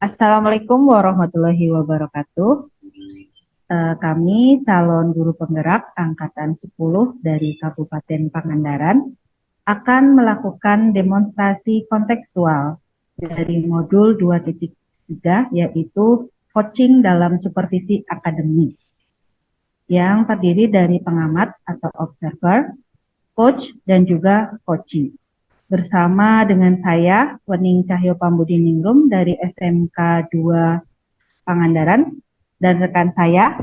Assalamualaikum warahmatullahi wabarakatuh. Kami calon guru penggerak angkatan 10 dari Kabupaten Pangandaran akan melakukan demonstrasi kontekstual dari modul 2.3 yaitu coaching dalam supervisi akademik yang terdiri dari pengamat atau observer, coach, dan juga coaching. Bersama dengan saya, Wening Cahyo Pambudiningrum dari SMK 2 Pangandaran, dan rekan saya.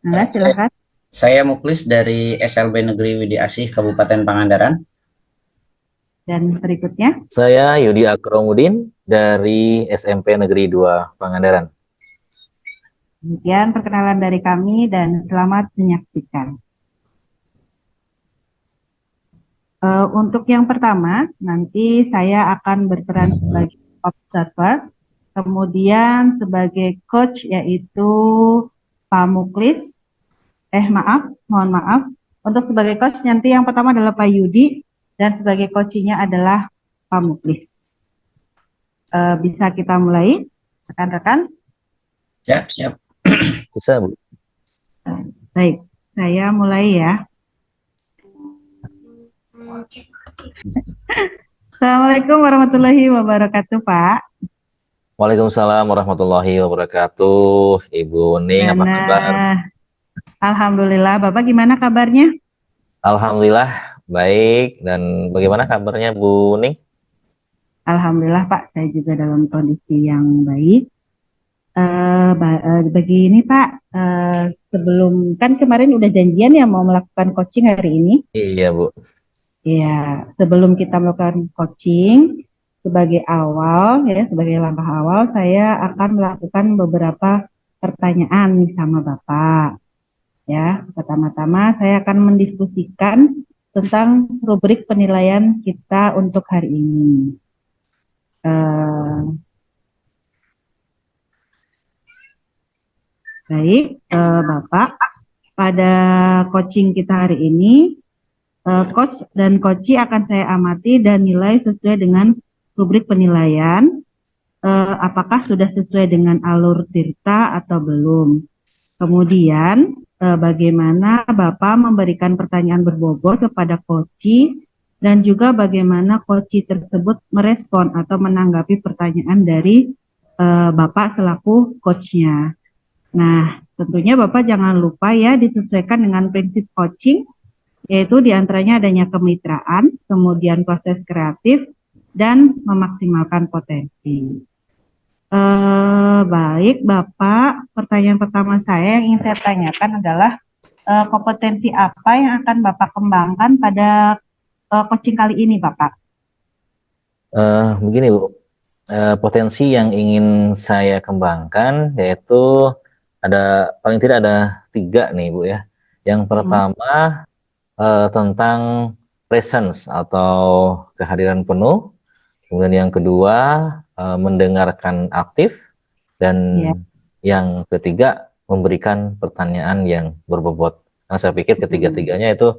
Nah, Eh, saya, silahkan. saya Muklis dari SLB Negeri Widi Asih Kabupaten Pangandaran. Dan berikutnya, Saya Yudi Akromudin dari SMP Negeri 2 Pangandaran. kemudian perkenalan dari kami dan selamat menyaksikan. Untuk yang pertama, nanti saya akan berperan sebagai observer, kemudian sebagai coach yaitu Pak Muklis. Mohon maaf. Untuk sebagai coach nanti yang pertama adalah Pak Yudi dan sebagai coachingnya adalah Pak Muklis. Bisa kita mulai, rekan-rekan? Siap, siap. Bisa, Bu? Baik, saya mulai ya. Assalamualaikum warahmatullahi wabarakatuh, Pak. Waalaikumsalam warahmatullahi wabarakatuh. Ibu Ning, apa Gimana? kabar? Alhamdulillah, Bapak gimana kabarnya? Alhamdulillah, baik. Dan bagaimana kabarnya Bu Ning? Alhamdulillah, Pak, saya juga dalam kondisi yang baik. Begini, Pak, sebelum kan kemarin udah janjian ya mau melakukan coaching hari ini. Iya, Bu. Ya, sebelum kita melakukan coaching, sebagai awal ya, sebagai langkah awal, saya akan melakukan beberapa pertanyaan nih sama Bapak. Ya, pertama-tama saya akan mendiskusikan tentang rubrik penilaian kita untuk hari ini. Baik, Bapak, pada coaching kita hari ini, coach dan coachee akan saya amati dan nilai sesuai dengan rubrik penilaian. Apakah sudah sesuai dengan alur Tirta atau belum? Kemudian, bagaimana Bapak memberikan pertanyaan berbobot kepada coachee dan juga bagaimana coachee tersebut merespon atau menanggapi pertanyaan dari Bapak selaku coachnya. Nah, tentunya Bapak jangan lupa ya disesuaikan dengan prinsip coaching, yaitu diantaranya adanya kemitraan, kemudian proses kreatif, dan memaksimalkan potensi. Baik, Bapak, pertanyaan pertama saya yang ingin saya tanyakan adalah kompetensi apa yang akan Bapak kembangkan pada coaching kali ini, Bapak? Begini, Bu. Potensi yang ingin saya kembangkan yaitu paling tidak ada 3 nih, Bu ya. Yang pertama tentang presence atau kehadiran penuh. Kemudian yang kedua mendengarkan aktif, dan Ya. yang ketiga memberikan pertanyaan yang berbobot. Nah, saya pikir ketiga-tiganya itu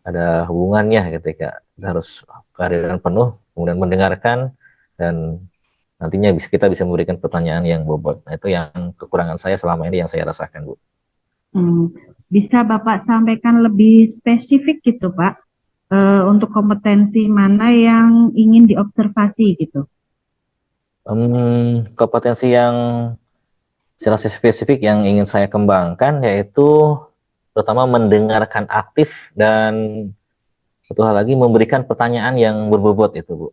ada hubungannya ketika kita harus kehadiran penuh, kemudian mendengarkan, dan nantinya kita bisa memberikan pertanyaan yang bobot. Nah, itu yang kekurangan saya selama ini yang saya rasakan, Bu. Bisa Bapak sampaikan lebih spesifik gitu, Pak, untuk kompetensi mana yang ingin diobservasi gitu? Kompetensi yang secara spesifik yang ingin saya kembangkan yaitu pertama mendengarkan aktif, dan satu hal lagi memberikan pertanyaan yang berbobot itu, Bu.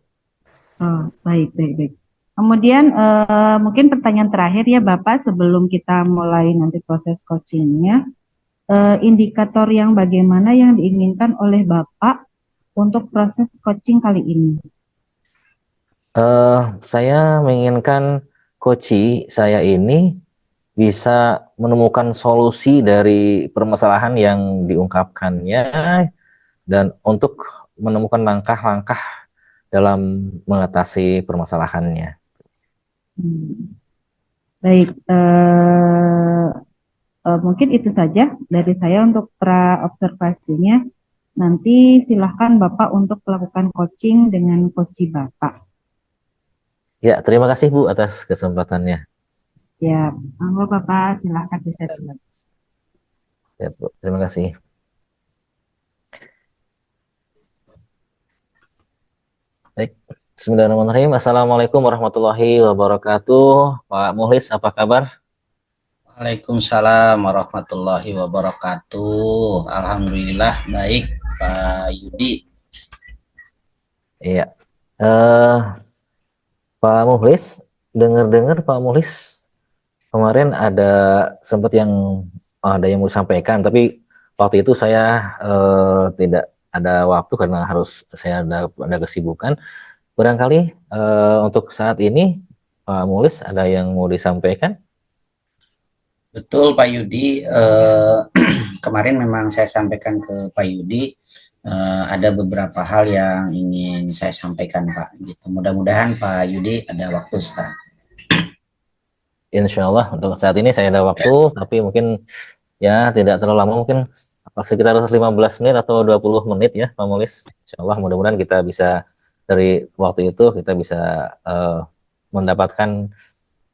Oh, baik, baik, baik. Kemudian mungkin pertanyaan terakhir ya Bapak sebelum kita mulai nanti proses coachingnya, indikator yang bagaimana yang diinginkan oleh Bapak untuk proses coaching kali ini? Saya menginginkan coachee saya ini bisa menemukan solusi dari permasalahan yang diungkapkannya, dan untuk menemukan langkah-langkah dalam mengatasi permasalahannya. Baik, mungkin itu saja dari saya untuk pra observasinya. Nanti silahkan Bapak untuk melakukan coaching dengan coachee Bapak. Ya, terima kasih Bu atas kesempatannya. Ya, monggo Bapak, silahkan bisa dulu. Ya, Bu, terima kasih. Baik. Bismillahirrahmanirrahim. Assalamualaikum warahmatullahi wabarakatuh. Pak Muhlis, apa kabar? Waalaikumsalam warahmatullahi wabarakatuh. Alhamdulillah baik, Pak Yudi. Iya. Eh, Pak Muhlis, dengar-dengar Pak Muhlis kemarin ada sempat yang mau disampaikan, tapi waktu itu saya tidak ada waktu karena saya ada kesibukan. Barangkali untuk saat ini Pak Muhlis ada yang mau disampaikan? Betul Pak Yudi, kemarin memang saya sampaikan ke Pak Yudi, ada beberapa hal yang ingin saya sampaikan Pak. Gitu. Mudah-mudahan Pak Yudi ada waktu sekarang. Insya Allah untuk saat ini saya ada waktu, tapi mungkin ya tidak terlalu lama, mungkin sekitar 15 menit atau 20 menit ya Pak Mulis. Insya Allah mudah-mudahan kita bisa dari waktu itu kita bisa mendapatkan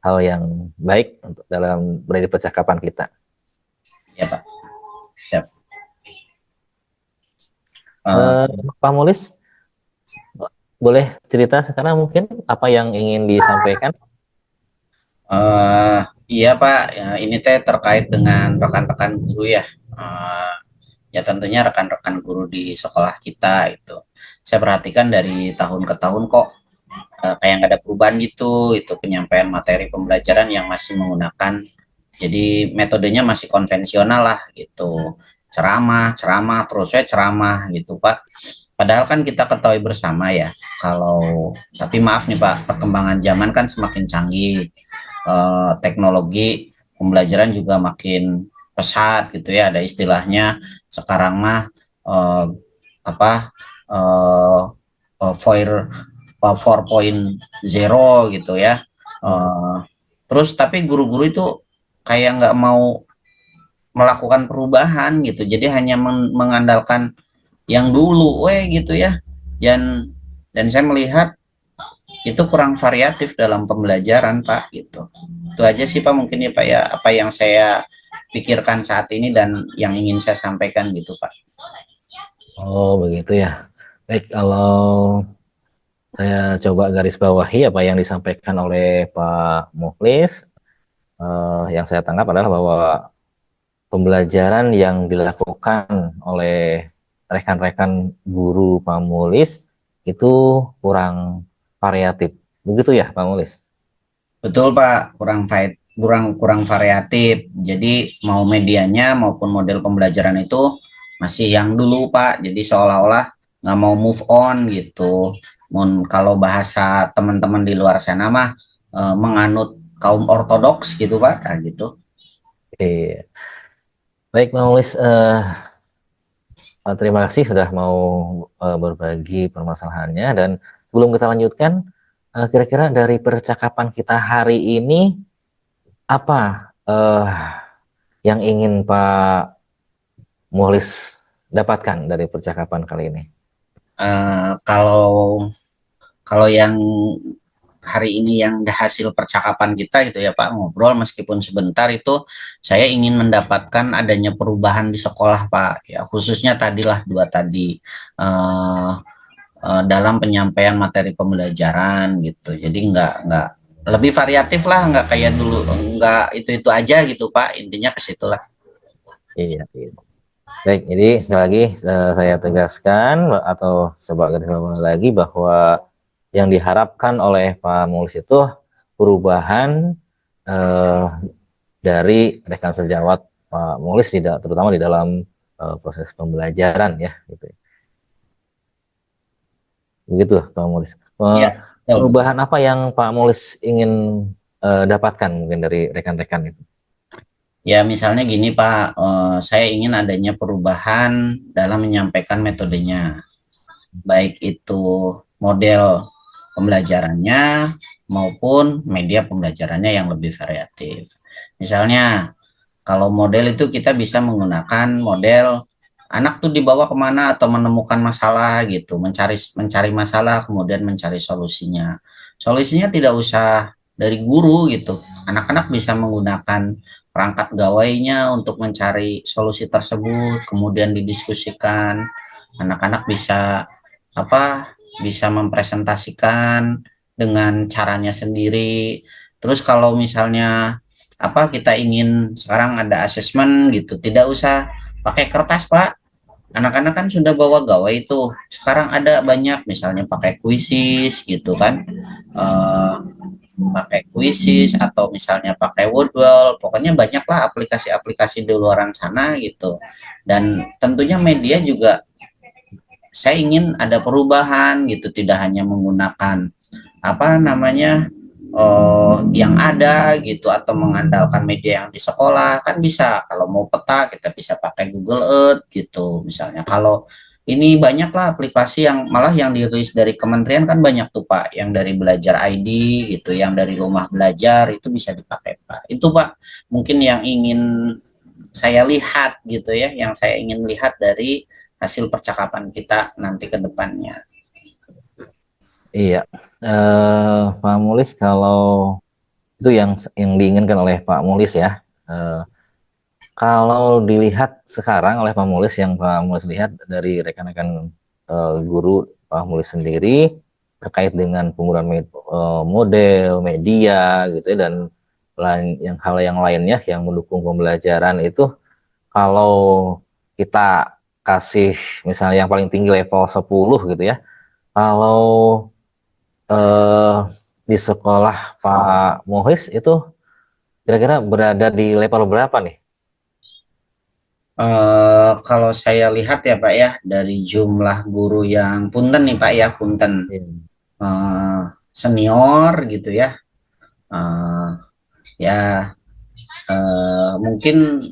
hal yang baik untuk dalam dari percakapan kita. Ya Pak, siap. Uh, Pak Mulis, boleh cerita sekarang mungkin apa yang ingin disampaikan? iya Pak, ya, ini teh terkait dengan rekan-rekan guru ya. Uh, ya tentunya rekan-rekan guru di sekolah kita itu. Saya perhatikan dari tahun ke tahun kok kayak nggak ada perubahan gitu, itu penyampaian materi pembelajaran yang masih menggunakan, jadi metodenya masih konvensional lah gitu, ceramah ceramah terus saya ceramah gitu Pak, padahal kan kita ketahui bersama ya kalau, tapi maaf nih Pak, perkembangan zaman kan semakin canggih, teknologi pembelajaran juga makin pesat gitu ya, ada istilahnya sekarang mah apa uh, 4.0 gitu ya. Uh, Terus tapi guru-guru itu kayak nggak mau melakukan perubahan gitu. Jadi hanya mengandalkan yang dulu, gitu ya. Dan saya melihat itu kurang variatif dalam pembelajaran Pak gitu. Itu aja sih Pak mungkin ya Pak ya, apa yang saya pikirkan saat ini dan yang ingin saya sampaikan gitu Pak. Oh begitu ya. Baik, kalau saya coba garis bawahi apa yang disampaikan oleh Pak Mukhlis. Yang saya tangkap adalah bahwa pembelajaran yang dilakukan oleh rekan-rekan guru Pak Mulis itu kurang variatif. Begitu ya Pak Mulis? Betul Pak, kurang variatif. Jadi mau medianya maupun model pembelajaran itu masih yang dulu Pak. Jadi seolah-olah nggak mau move on gitu. Kalau bahasa teman-teman di luar sana mah menganut kaum ortodoks gitu Pak, kayak gitu. Iya. Baik Pak Mulis, terima kasih sudah mau berbagi permasalahannya, dan sebelum kita lanjutkan, kira-kira dari percakapan kita hari ini apa yang ingin Pak Mulis dapatkan dari percakapan kali ini? Kalau kalau yang hari ini yang hasil percakapan kita gitu ya Pak, ngobrol meskipun sebentar, itu saya ingin mendapatkan adanya perubahan di sekolah Pak, ya khususnya tadilah dua tadi, eh, dalam penyampaian materi pembelajaran gitu, jadi nggak lebih variatif lah, nggak kayak dulu, nggak itu aja gitu Pak, intinya ke situlah. Iya, iya. Baik, jadi sekali lagi saya tegaskan atau coba garis bawah lagi bahwa yang diharapkan oleh Pak Mulis itu perubahan eh, dari rekan sejawat Pak Mulis, terutama di dalam proses pembelajaran ya, gitu. Begitu Pak Mulis. Ya, betul. Perubahan apa yang Pak Mulis ingin dapatkan mungkin dari rekan-rekan itu? Ya, misalnya gini Pak, saya ingin adanya perubahan dalam menyampaikan metodenya, baik itu model pembelajarannya maupun media pembelajarannya yang lebih variatif. Misalnya, kalau model itu kita bisa menggunakan model anak tuh dibawa kemana atau menemukan masalah gitu, mencari mencari masalah kemudian mencari solusinya. Solusinya tidak usah dari guru gitu. Anak-anak bisa menggunakan perangkat gawainya untuk mencari solusi tersebut, kemudian didiskusikan. Anak-anak bisa apa? Bisa mempresentasikan dengan caranya sendiri. Terus kalau misalnya apa kita ingin sekarang ada asesmen gitu, tidak usah pakai kertas, Pak. Anak-anak kan sudah bawa gawai itu. Sekarang ada banyak misalnya pakai kuisis gitu kan. Eh, pakai kuisis atau misalnya pakai Woodwell, pokoknya banyaklah aplikasi-aplikasi di luaran sana gitu. Dan tentunya media juga saya ingin ada perubahan gitu, tidak hanya menggunakan apa namanya yang ada gitu atau mengandalkan media yang di sekolah. Kan bisa kalau mau peta kita bisa pakai Google Earth gitu misalnya. Kalau ini banyaklah aplikasi yang malah yang dirilis dari kementerian kan banyak tuh Pak, yang dari Belajar ID gitu, yang dari Rumah Belajar itu bisa dipakai Pak. Itu Pak mungkin yang ingin saya lihat gitu ya, yang saya ingin lihat dari hasil percakapan kita nanti ke depannya. Iya, Pak Mulis, kalau itu yang diinginkan oleh Pak Mulis ya. Eh, Kalau dilihat sekarang oleh Pak Mulis, yang Pak Mulis lihat dari rekan-rekan guru Pak Mulis sendiri terkait dengan penggunaan model, media gitu ya, dan yang hal yang lainnya yang mendukung pembelajaran itu, kalau kita kasih misalnya yang paling tinggi level 10 gitu ya, kalau eh, di sekolah Pak Mulis itu kira-kira berada di level berapa nih? Kalau saya lihat ya Pak ya, dari jumlah guru yang punten nih Pak ya, punten Hmm. eh, senior gitu ya, eh, ya mungkin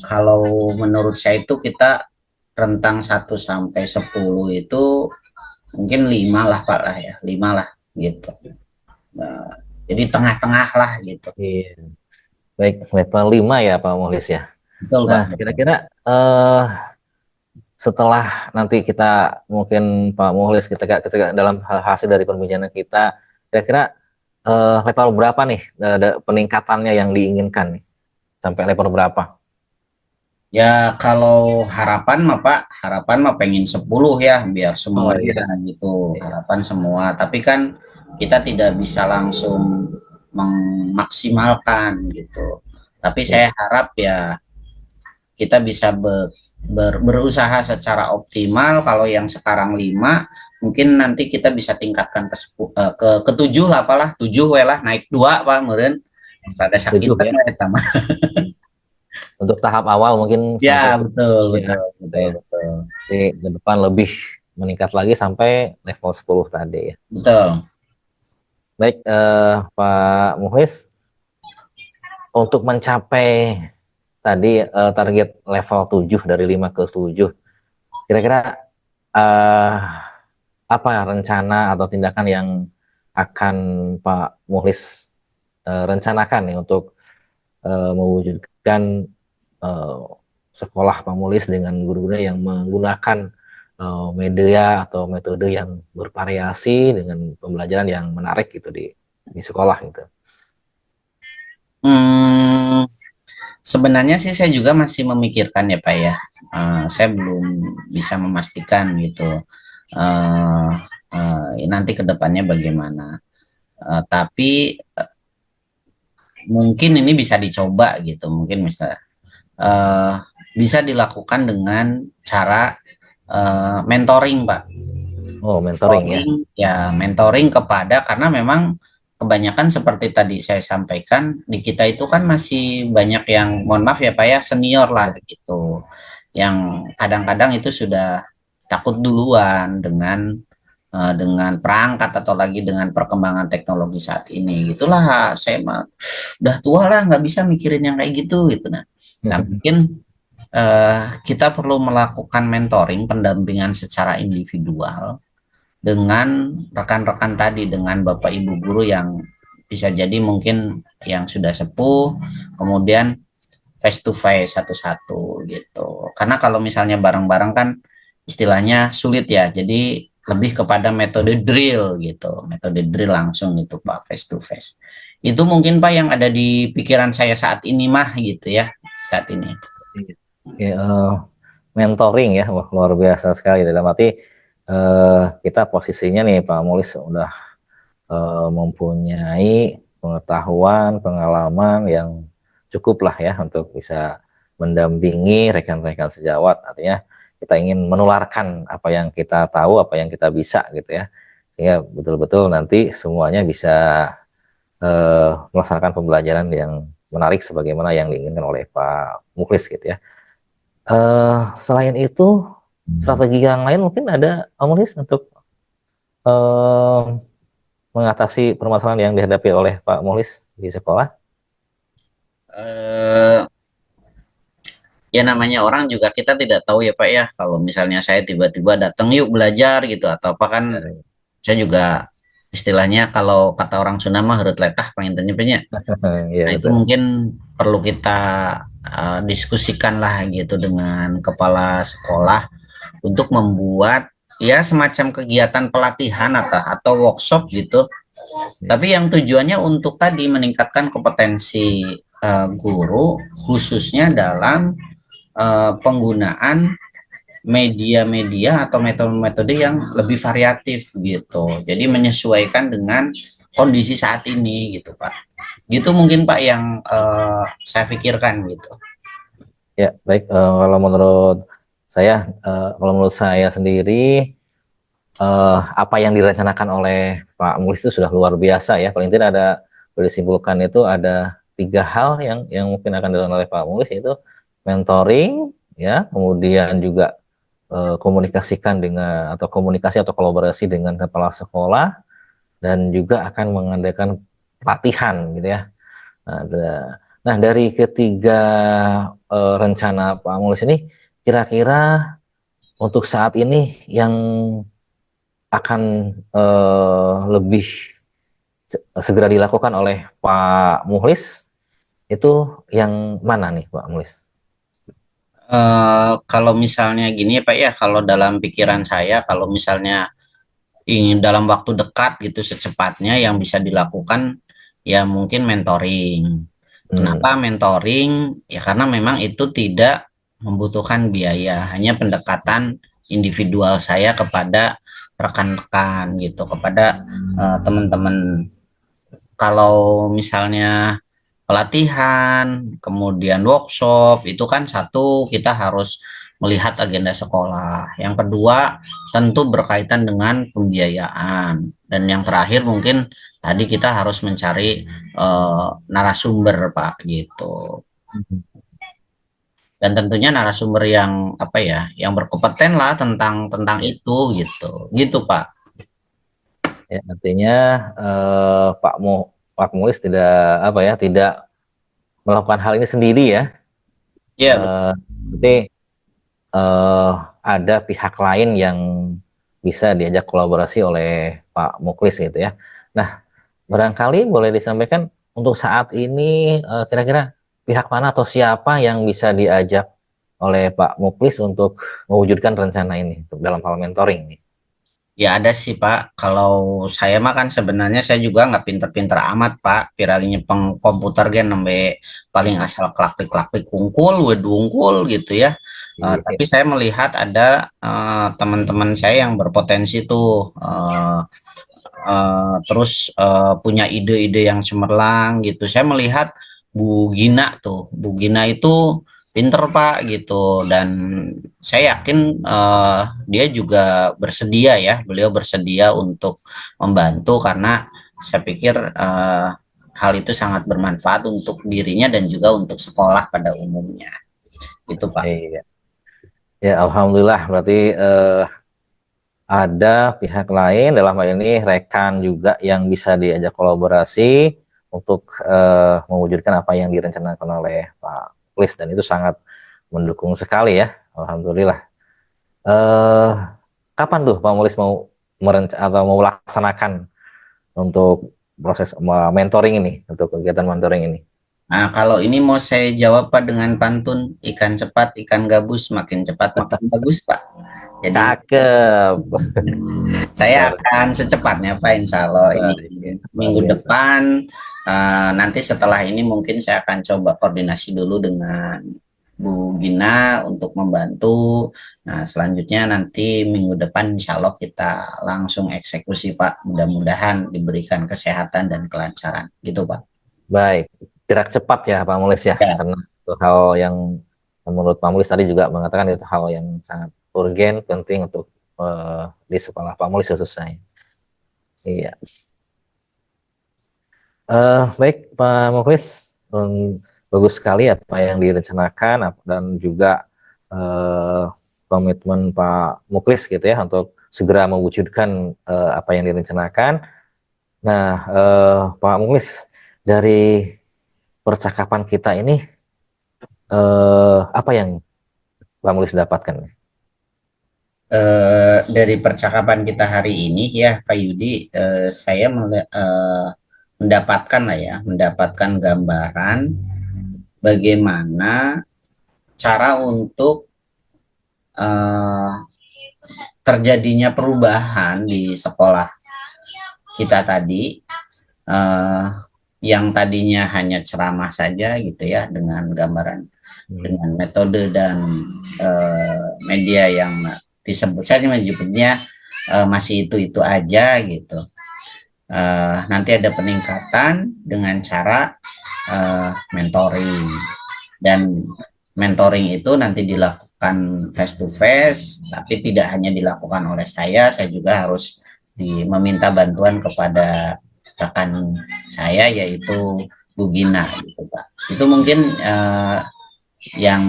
kalau menurut saya itu kita rentang 1 sampai 10 itu mungkin 5 lah Pak lah ya, 5 lah gitu. Nah, jadi tengah-tengah lah gitu. Iya. Baik, level 5 ya Pak Mulis ya. Betul Nah, Pak, betul. kira-kira setelah nanti kita mungkin Pak Mulis ketika dalam hasil dari perbincangan kita, kira-kira level berapa nih peningkatannya yang diinginkan nih? Sampai level berapa? Ya kalau harapan mah Pak, harapan mah pengen 10 ya biar Oh semuanya iya. gitu, Iya. harapan semua. Tapi kan kita tidak bisa langsung memaksimalkan gitu. Tapi Iya. saya harap ya kita bisa berusaha secara optimal. Kalau yang sekarang 5, mungkin nanti kita bisa tingkatkan ke 7 lah, apalah 7 we lah naik 2 Pak meureun. Rada sakit 7 kan ya. eta mah. Untuk tahap awal mungkin Ya, sampai betul, 7 ya. betul, Gitu betul, ya. betul. Di ke depan lebih meningkat lagi sampai level 10 tadi ya. Betul. Baik, Pak Muhlis, untuk mencapai tadi target level 7 dari 5 ke 7, kira-kira eh, apa rencana atau tindakan yang akan Pak Muhlis rencanakan nih untuk mewujudkan eh, sekolah Pak Muhlis dengan guru-gurunya yang menggunakan media atau metode yang bervariasi dengan pembelajaran yang menarik gitu di sekolah gitu. Hmm, sebenarnya sih saya juga masih memikirkan ya Pak ya. Saya belum bisa memastikan gitu. Eh, nanti ke depannya bagaimana. Tapi mungkin ini bisa dicoba gitu. Mungkin misalnya eh, bisa dilakukan dengan cara mentoring Pak. Oh, mentoring ya. Mentoring ya, mentoring kepada, karena memang kebanyakan seperti tadi saya sampaikan di kita itu kan masih banyak yang mohon maaf ya Pak ya senior lah gitu, yang kadang-kadang itu sudah takut duluan dengan perangkat atau lagi dengan perkembangan teknologi saat ini. Gitulah saya mah udah tua lah nggak bisa mikirin yang kayak gitu gitu. Nah mungkin kita perlu melakukan mentoring, pendampingan secara individual dengan rekan-rekan tadi, dengan Bapak Ibu guru yang bisa jadi mungkin yang sudah sepuh, kemudian face to face satu-satu gitu. Karena kalau misalnya bareng-bareng kan istilahnya sulit ya. Jadi lebih kepada metode drill gitu, metode drill langsung itu Pak, face to face. Itu mungkin Pak yang ada di pikiran saya saat ini mah gitu ya, saat ini. Ya, mentoring ya, wah, luar biasa sekali dalam arti kita posisinya nih Pak Mulis udah mempunyai pengetahuan, pengalaman yang cukup lah ya untuk bisa mendampingi rekan-rekan sejawat. Artinya kita ingin menularkan apa yang kita tahu, apa yang kita bisa gitu ya, sehingga betul-betul nanti semuanya bisa melaksanakan pembelajaran yang menarik sebagaimana yang diinginkan oleh Pak Muklis gitu ya. Selain itu, strategi yang lain mungkin ada Pak Muklis untuk eh, mengatasi permasalahan yang dihadapi oleh Pak Mulis di sekolah? Eh, Ya namanya orang juga kita tidak tahu ya Pak ya, kalau misalnya saya tiba-tiba datang yuk belajar gitu atau apa kan, saya juga istilahnya kalau kata orang Sunda mah harus letah pengen tanya. Iya Nah itu betul. mungkin perlu kita diskusikan lah gitu dengan kepala sekolah untuk membuat ya semacam kegiatan pelatihan atau workshop gitu, tapi yang tujuannya untuk tadi meningkatkan kompetensi guru khususnya dalam penggunaan media-media atau metode-metode yang lebih variatif gitu. Jadi menyesuaikan dengan kondisi saat ini gitu Pak. Gitu mungkin Pak yang saya pikirkan gitu. Ya baik. Kalau menurut saya sendiri, apa yang direncanakan oleh Pak Mulis itu sudah luar biasa ya. Paling tidak ada, boleh disimpulkan itu ada 3 hal yang mungkin akan dilakukan oleh Pak Mulis, yaitu mentoring, ya, kemudian juga komunikasikan dengan atau komunikasi atau kolaborasi dengan kepala sekolah, dan juga akan mengadakan pelatihan gitu ya. Nah, dari ketiga rencana Pak Mulis ini, kira-kira untuk saat ini yang akan lebih segera dilakukan oleh Pak Muhlis itu yang mana nih Pak Muhlis? Kalau misalnya gini ya Pak ya, kalau dalam pikiran saya, kalau misalnya ingin dalam waktu dekat gitu secepatnya yang bisa dilakukan ya mungkin mentoring. Hmm. Kenapa mentoring? Ya karena memang itu tidak membutuhkan biaya, hanya pendekatan individual saya kepada rekan-rekan gitu, kepada teman-teman. Kalau misalnya pelatihan, kemudian workshop, itu kan satu kita harus melihat agenda sekolah. Yang kedua, tentu berkaitan dengan pembiayaan. Dan yang terakhir mungkin tadi kita harus mencari narasumber, Pak, gitu. Dan tentunya narasumber yang apa ya, yang berkompeten lah tentang itu gitu. Gitu, Pak. Ya, artinya Pak Muhlis tidak apa ya, tidak melakukan hal ini sendiri ya. Iya, betul. Berarti eh, ada pihak lain yang bisa diajak kolaborasi oleh Pak Muklis gitu ya. Nah, barangkali boleh disampaikan untuk saat ini kira-kira pihak mana atau siapa yang bisa diajak oleh Pak Muklis untuk mewujudkan rencana ini untuk dalam hal mentoring nih. Ya ada sih Pak, kalau saya mah kan sebenarnya saya juga nggak pinter-pinter amat Pak, piralinya komputer gen nembe paling asal klaklik-klaklik kungkul, wedungkul gitu ya. Iya. Tapi saya melihat ada teman-teman saya yang berpotensi tuh, terus punya ide-ide yang cemerlang gitu. Saya melihat Bu Gina tuh, Bu Gina itu pinter Pak gitu, dan saya yakin dia juga bersedia ya, beliau bersedia untuk membantu karena saya pikir hal itu sangat bermanfaat untuk dirinya dan juga untuk sekolah pada umumnya gitu Pak. Iya. Ya, alhamdulillah berarti ada pihak lain, dalam hal ini rekan juga yang bisa diajak kolaborasi untuk mewujudkan apa yang direncanakan oleh Pak Plis, dan itu sangat mendukung sekali ya, alhamdulillah. eh Kapan tuh Pak Mulis mau atau mau melaksanakan untuk proses mentoring ini, untuk kegiatan mentoring ini? Nah, kalau ini mau saya jawab Pak dengan pantun, ikan cepat, ikan gabus, makin cepat makin bagus Pak. Jadi Cakep. saya Luar, akan secepatnya Pak, Insya Allah ini luar minggu biasa. depan. Nanti setelah ini mungkin saya akan coba koordinasi dulu dengan Bu Gina untuk membantu. Nah, selanjutnya nanti minggu depan Insya Allah kita langsung eksekusi Pak. Mudah-mudahan diberikan kesehatan dan kelancaran. Gitu Pak. Baik, gerak cepat ya Pak Mulis ya, Ya, karena itu hal yang menurut Pak Mulis tadi juga mengatakan itu hal yang sangat urgen, penting untuk di sekolah Pak Mulis khususnya. Iya. Baik Pak Mulis, bagus sekali apa yang direncanakan dan juga komitmen Pak Muklis gitu ya untuk segera mewujudkan apa yang direncanakan. Nah, Pak Muklis, dari percakapan kita ini apa yang Pak Mulis dapatkan? dari percakapan kita hari ini ya Pak Yudi, saya mendapatkan lah ya, mendapatkan gambaran bagaimana cara untuk eh, terjadinya perubahan di sekolah kita tadi, eh, yang tadinya hanya ceramah saja gitu ya, dengan gambaran, dengan metode dan media yang disebut, saya menyebutnya masih itu aja gitu. Nanti ada peningkatan dengan cara mentoring, dan mentoring itu nanti dilakukan face to face, tapi tidak hanya dilakukan oleh saya juga harus meminta bantuan kepada rekan saya yaitu Bu Gina gitu Pak. Itu mungkin yang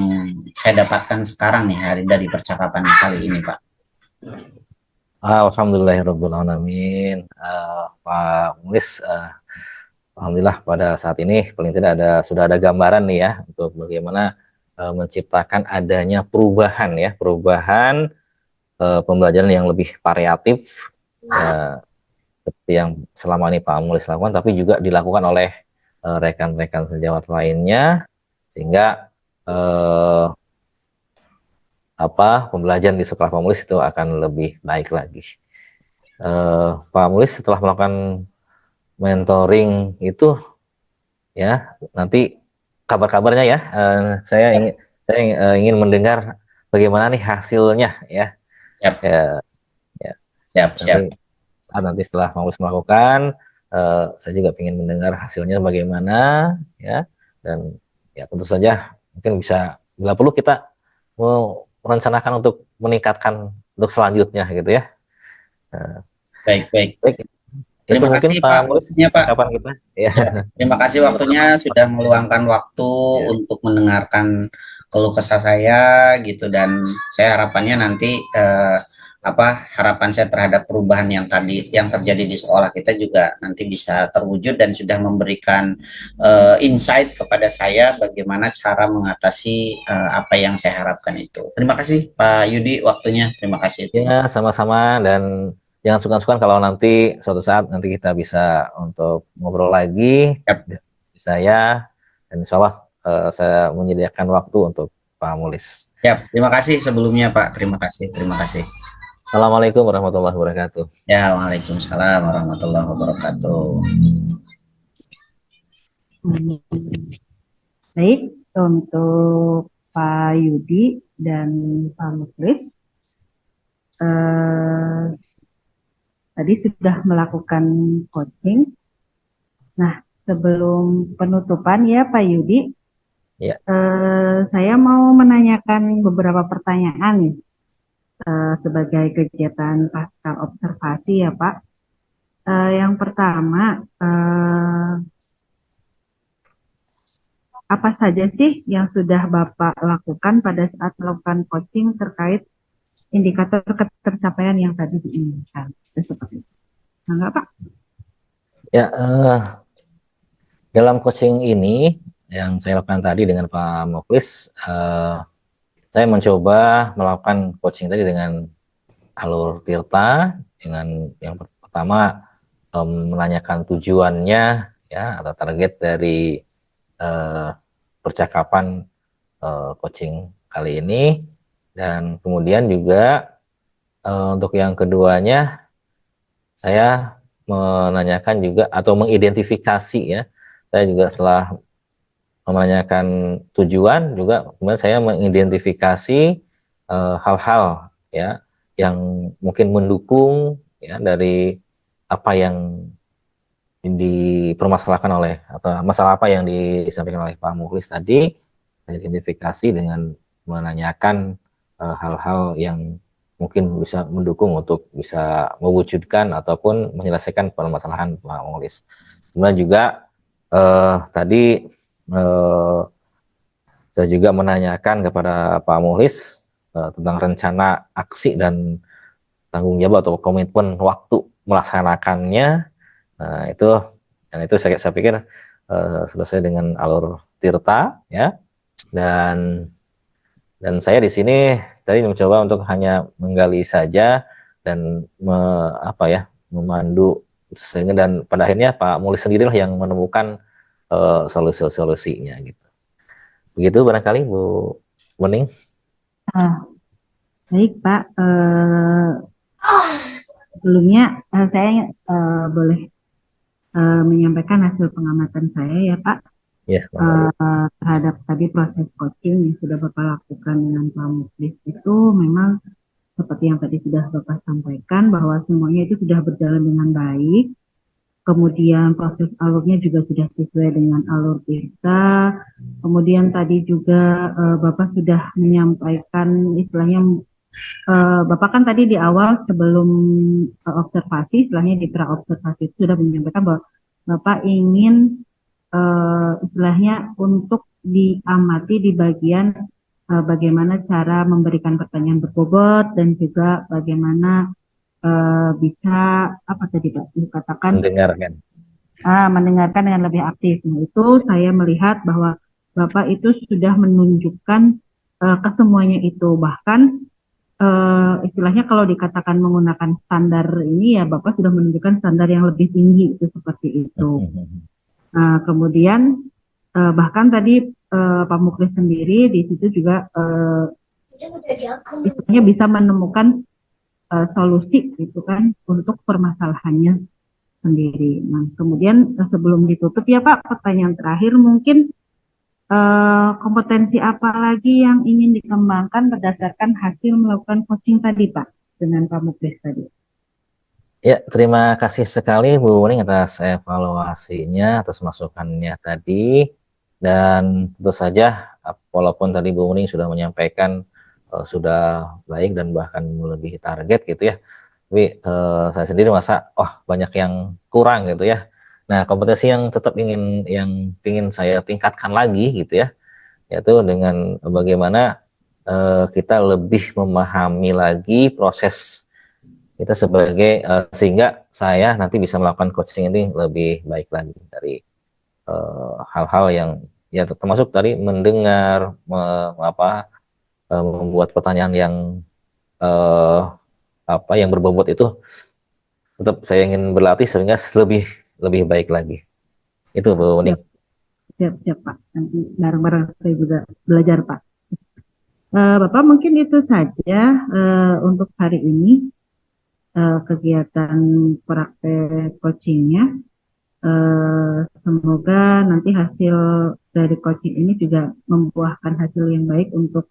saya dapatkan sekarang nih hari dari percakapan kali ini Pak. Alhamdulillahirrahmanirrahim. Pak Mulis, alhamdulillah pada saat ini paling tidak sudah ada gambaran nih ya untuk bagaimana menciptakan adanya perubahan ya, perubahan pembelajaran yang lebih variatif seperti yang selama ini Pak Mulis lakukan, tapi juga dilakukan oleh rekan-rekan sejawat lainnya, sehingga pembelajaran di sekolah Pak Mulis itu akan lebih baik lagi. Pak Mulis setelah melakukan mentoring itu ya, nanti kabar-kabarnya ya, saya ingin mendengar bagaimana nih hasilnya ya. Siap, Ya, ya. siap, siap. Nanti setelah Pak Mulis melakukan, saya juga ingin mendengar hasilnya bagaimana ya, dan ya tentu saja mungkin bisa bila perlu kita mau merencanakan untuk meningkatkan untuk selanjutnya gitu ya. Baik, baik. Baik, itu Terima mungkin kasih Pak Pak Mulis waktunya Pak. kapan kita ya. Ya, terima kasih waktunya sudah meluangkan waktu Ya. untuk mendengarkan keluh kesah saya gitu, dan saya harapannya nanti harapan saya terhadap perubahan yang tadi yang terjadi di sekolah kita juga nanti bisa terwujud dan sudah memberikan insight kepada saya bagaimana cara mengatasi apa yang saya harapkan itu. Terima kasih Pak Yudi waktunya. Terima kasih. Ya, sama-sama, dan jangan sungkan-sungkan kalau nanti suatu saat nanti kita bisa untuk ngobrol lagi Yap. di saya, dan insya Allah saya menyediakan waktu untuk Pak Mulis. Yap. Terima kasih sebelumnya Pak. Terima kasih. Terima kasih. Assalamualaikum warahmatullahi wabarakatuh. Ya, waalaikumsalam warahmatullahi wabarakatuh. Baik, untuk Pak Yudi dan Pak Muklis, tadi sudah melakukan coaching. Nah, sebelum penutupan ya Pak Yudi, Ya. Saya mau menanyakan beberapa pertanyaan nih, sebagai kegiatan pasca observasi ya Pak. Yang pertama, apa saja sih yang sudah Bapak lakukan pada saat melakukan coaching terkait indikator ketercapaian yang tadi diinginkan? Seperti itu. Enggak Pak? Ya, dalam coaching ini yang saya lakukan tadi dengan Pak Muklis, saya mencoba melakukan coaching tadi dengan alur Tirta, dengan yang pertama menanyakan tujuannya ya, atau target dari eh, percakapan coaching kali ini. Dan kemudian juga untuk yang keduanya, saya menanyakan juga atau mengidentifikasi ya. Saya juga setelah menanyakan tujuan juga, kemudian saya mengidentifikasi hal-hal ya yang mungkin mendukung ya dari apa yang dipermasalahkan oleh atau masalah apa yang disampaikan oleh Pak Mukhlis tadi, saya identifikasi dengan menanyakan hal-hal yang mungkin bisa mendukung untuk bisa mewujudkan ataupun menyelesaikan permasalahan Pak Mukhlis. Kemudian juga tadi saya juga menanyakan kepada Pak Mukhlis tentang rencana aksi dan tanggung jawab atau komitmen waktu melaksanakannya. Nah, itu dan itu saya pikir selesai dengan alur Tirta ya. Dan saya di sini tadi mencoba untuk hanya menggali saja dan memandu sehingga, dan pada akhirnya Pak Mukhlis sendirilah yang menemukan solusi-solusinya gitu. Begitu barangkali Bu Wening. Baik Pak, sebelumnya saya boleh menyampaikan hasil pengamatan saya ya Pak, Ya, terhadap tadi proses coaching yang sudah Bapak lakukan dengan Pak Mukhlis itu memang seperti yang tadi sudah Bapak sampaikan bahwa semuanya itu sudah berjalan dengan baik. Kemudian proses alurnya juga sudah sesuai dengan alur Tirta. Kemudian tadi juga Bapak sudah menyampaikan istilahnya, Bapak kan tadi di awal sebelum observasi, istilahnya di pra-observasi sudah menyampaikan bahwa Bapak ingin istilahnya untuk diamati di bagian bagaimana cara memberikan pertanyaan berbobot dan juga bagaimana bisa apa tadi Pak dikatakan mendengarkan dengan lebih aktif. Nah, itu saya melihat bahwa Bapak itu sudah menunjukkan kesemuanya itu, bahkan istilahnya kalau dikatakan menggunakan standar ini ya Bapak sudah menunjukkan standar yang lebih tinggi itu seperti itu. Nah, kemudian bahkan tadi Pak Mukhlis sendiri di situ juga istilahnya bisa menemukan solusi gitu kan untuk permasalahannya sendiri. Nah, kemudian sebelum ditutup ya Pak, pertanyaan terakhir mungkin kompetensi apa lagi yang ingin dikembangkan berdasarkan hasil melakukan coaching tadi Pak dengan Pak Mukhlis tadi? Ya, terima kasih sekali Bu Wening atas evaluasinya, atas masukannya tadi. Dan tentu saja, walaupun tadi Bu Wening sudah menyampaikan sudah baik dan bahkan melebihi target gitu ya, tapi saya sendiri merasa banyak yang kurang gitu ya. Nah, kompetensi yang tetap ingin saya tingkatkan lagi gitu ya, yaitu dengan bagaimana kita lebih memahami lagi proses kita sebagai sehingga saya nanti bisa melakukan coaching ini lebih baik lagi dari hal-hal yang ya termasuk tadi mendengar, membuat pertanyaan yang yang berbobot itu tetap saya ingin berlatih sehingga lebih baik lagi. Itu Bu Wening. Siap Pak, nanti bareng-bareng saya juga belajar Pak. Bapak mungkin itu saja untuk hari ini kegiatan praktek coachingnya. Semoga nanti hasil dari coaching ini juga membuahkan hasil yang baik untuk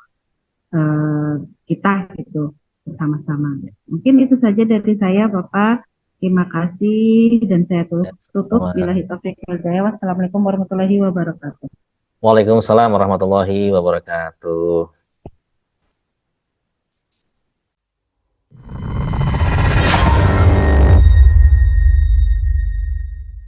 kita gitu bersama-sama. Mungkin itu saja dari saya Bapak. Terima kasih dan saya tutup. Billahi taufiq wal hidayah. Wassalamualaikum warahmatullahi wabarakatuh. Waalaikumsalam warahmatullahi wabarakatuh.